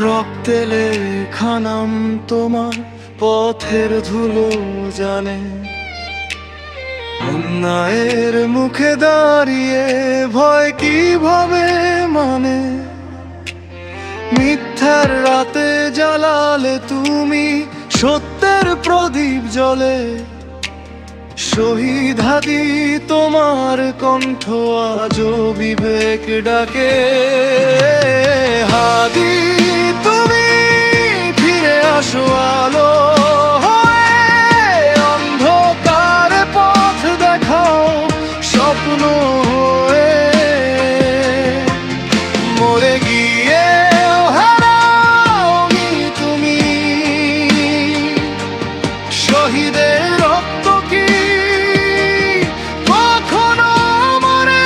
রক্তে লেখা নাম তোমার পথের ধুলো জানে। অন্যায়ের মুখে দাঁড়িয়ে ভয় কিভাবে মানে? মিথ্যার রাতে জ্বালালে তুমি সত্যের প্রদীপ জ্বলে। শহীদ হাদি তোমার কণ্ঠ আজও বিবেক ডাকে। হাদি তুমি ফিরে আসো আলো হয়ে, অন্ধকারে পথ দেখাও স্বপ্ন হয়ে। মরে গিয়ে হারাওনি তুমি, শহীদের রক্ত কি কখনো মরে?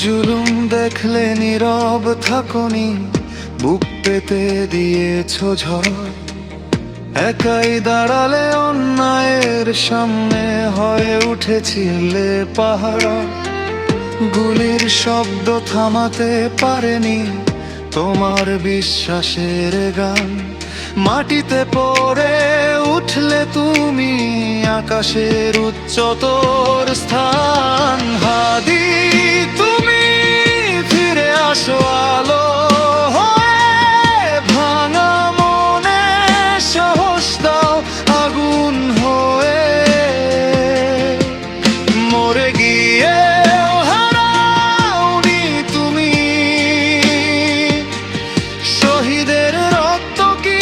জুলুম দেখলে নীরব থাকনি, বুক পেতে দিয়েছো ঝড়। একাই দাঁড়ালে অন্যায়ের সামনে হয়ে উঠেছিলে পাহাড়। গুলির শব্দ থামাতে পারেনি তোমার বিশ্বাসের গান। মাটিতে পড়ে উঠলে তুমি আকাশের উচ্চতর স্থান। হাদি তুমি ফিরে আসো আলো হয়ে, ভাঙা মনে সাহস দাও আগুন হয়ে। মরে গিয়ে হারাওনি তুমি, শহীদের রক্ত কি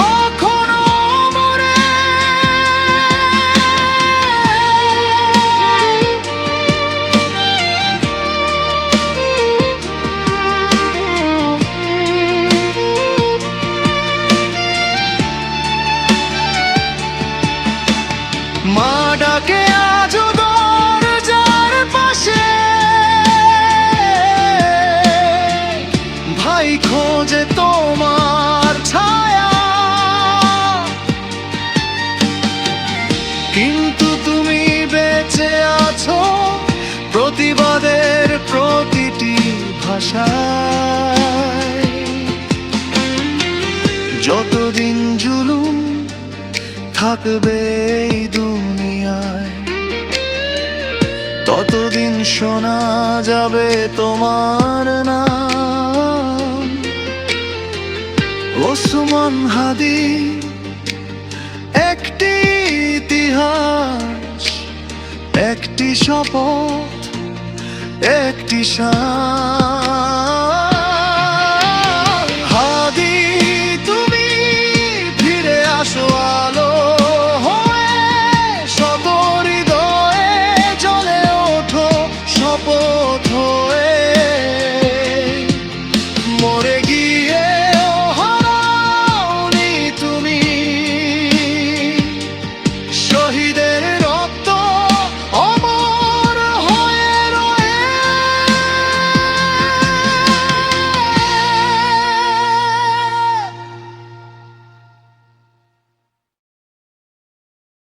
কখনো মরে? মা ডাকে আজও দরজার পাশে, ভাই খোঁজে তোমার ছায়া। কিন্তু তুমি বেঁচে আছো প্রতিবাদের প্রতিটি ভাষায়। যতদিন জুলুম থাকবে এই দুনিয়ায়, ততদিন শোনা যাবে তোমার নাম। ওসমান হাদি একটি ইতিহাস, একটি শপথ, একটি শান।